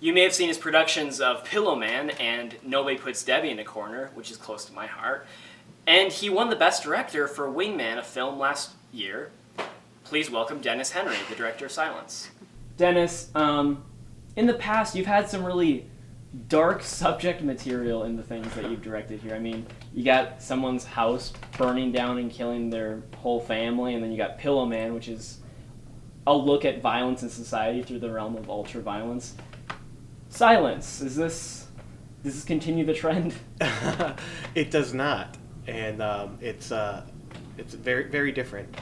You may have seen his productions of Pillowman and Nobody Puts Debbie in a Corner, which is close to my heart. And he won the Best Director for Wingman, a film last year. Please welcome Dennis Henry, the director of Silence. Dennis, in the past, you've had some really dark subject material in the things that you've directed here. I mean, you got someone's house burning down and killing their whole family, and then you got Pillowman, which is a look at violence in society through the realm of ultra-violence. Silence, does this continue the trend? It does not, and it's very, very different.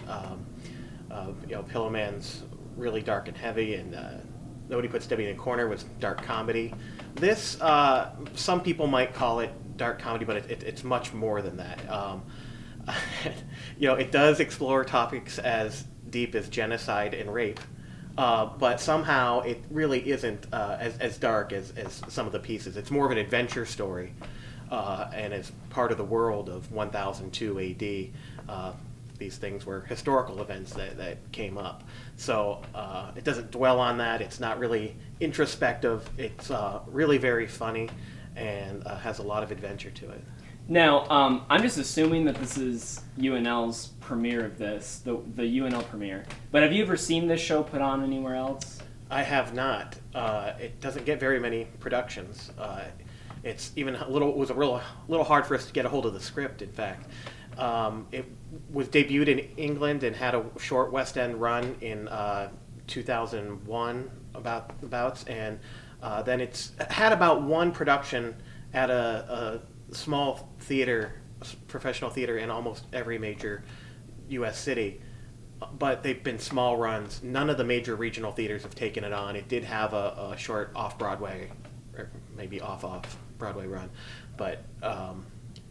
Pillowman's really dark and heavy, and Nobody Puts Debbie in a Corner was dark comedy. This, some people might call it dark comedy, but it's much more than that. It does explore topics as deep as genocide and rape, but somehow it really isn't as dark as some of the pieces. It's more of an adventure story, and it's part of the world of 1002 AD. These things were historical events that came up. So it doesn't dwell on that. It's not really introspective. It's really very funny and has a lot of adventure to it. Now, I'm just assuming that this is UNL's premiere of this, the UNL premiere. But have you ever seen this show put on anywhere else? I have not. It doesn't get very many productions. It's even it was a little hard for us to get a hold of the script, in fact. It was debuted in England and had a short West End run in 2001 abouts, and then it's had about one production at a small theater, professional theater in almost every major U.S. city, but they've been small runs. None of the major regional theaters have taken it on. It did have a short off-Broadway, or maybe off-Broadway run, but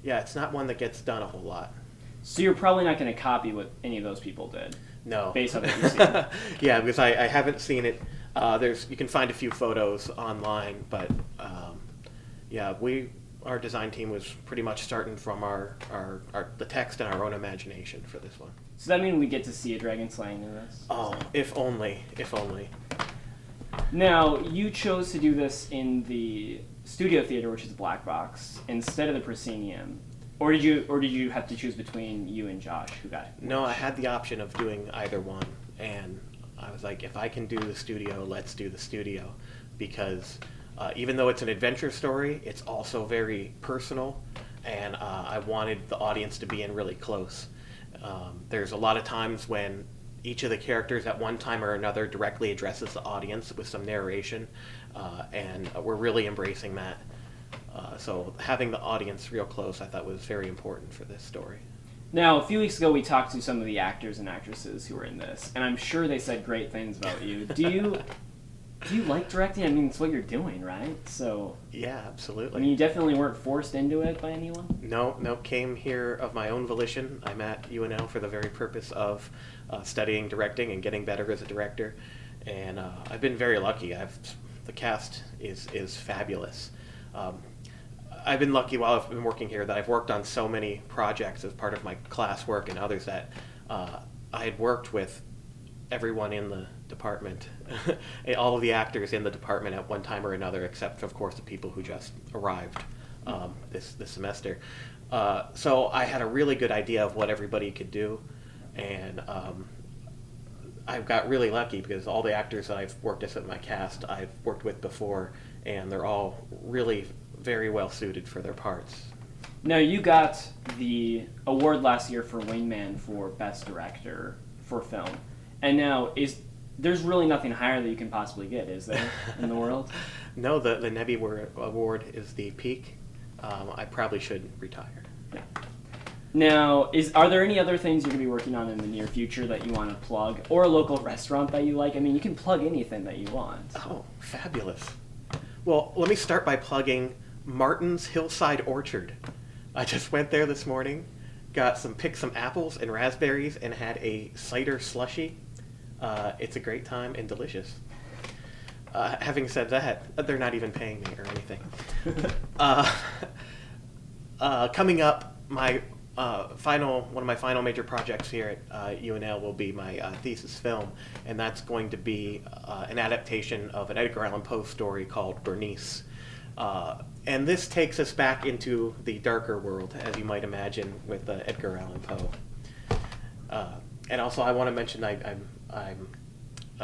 yeah, it's not one that gets done a whole lot. So you're probably not going to copy what any of those people did? No. Based on what you've seen? Yeah, because I haven't seen it. You can find a few photos online, but yeah, our design team was pretty much starting from the text and our own imagination for this one. So that means we get to see a dragon slaying in this? Oh, if only. Now, you chose to do this in the studio theater, which is Black Box, instead of the proscenium. Or did you have to choose between you and Josh, who got it? No, I had the option of doing either one, and I was like, if I can do the studio, let's do the studio, because even though it's an adventure story, it's also very personal, and I wanted the audience to be in really close. There's a lot of times when each of the characters at one time or another directly addresses the audience with some narration, and we're really embracing that. So having the audience real close, I thought was very important for this story. Now, a few weeks ago, we talked to some of the actors and actresses who were in this, and I'm sure they said great things about you. Do you like directing? I mean, it's what you're doing, right? So yeah, absolutely. I mean, you definitely weren't forced into it by anyone? No, came here of my own volition. I'm at UNL for the very purpose of studying directing and getting better as a director, and I've been very lucky. The cast is fabulous. I've been lucky while I've been working here that I've worked on so many projects as part of my classwork and others that I had worked with everyone in the department, all of the actors in the department at one time or another, except of course the people who just arrived this semester. So I had a really good idea of what everybody could do, and I've got really lucky because all the actors that I've worked with in my cast I've worked with before, and they're all really very well suited for their parts. Now, you got the award last year for Wingman for Best Director for film, and now there's really nothing higher that you can possibly get, is there, in the world? No, the Nebby Award is the peak. I probably should retire. Yeah. Now, are there any other things you're going to be working on in the near future that you want to plug, or a local restaurant that you like? I mean, you can plug anything that you want. Oh, fabulous. Well, let me start by plugging Martin's Hillside Orchard. I just went there this morning, picked some apples and raspberries, and had a cider slushy. It's a great time and delicious. Having said that, they're not even paying me or anything. Coming up, my one of my final major projects here at UNL will be my thesis film, and that's going to be an adaptation of an Edgar Allan Poe story called Bernice. And this takes us back into the darker world, as you might imagine, with Edgar Allan Poe. And also, I want to mention I'm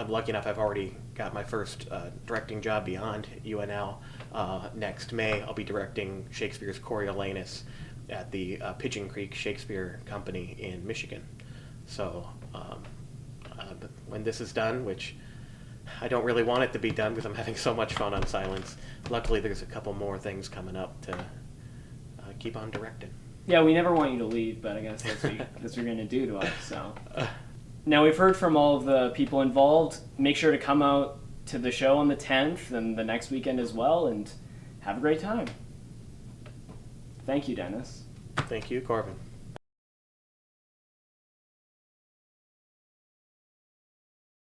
lucky enough. I've already got my first directing job beyond UNL. Next May, I'll be directing Shakespeare's Coriolanus at the Pigeon Creek Shakespeare Company in Michigan. So when this is done, which I don't really want it to be done because I'm having so much fun on Silence, luckily there's a couple more things coming up to keep on directing. Yeah, we never want you to leave, but I guess that's what you're going to do to us. So now we've heard from all of the people involved. Make sure to come out to the show on the 10th and the next weekend as well, and have a great time. Thank you, Dennis. Thank you, Corbin.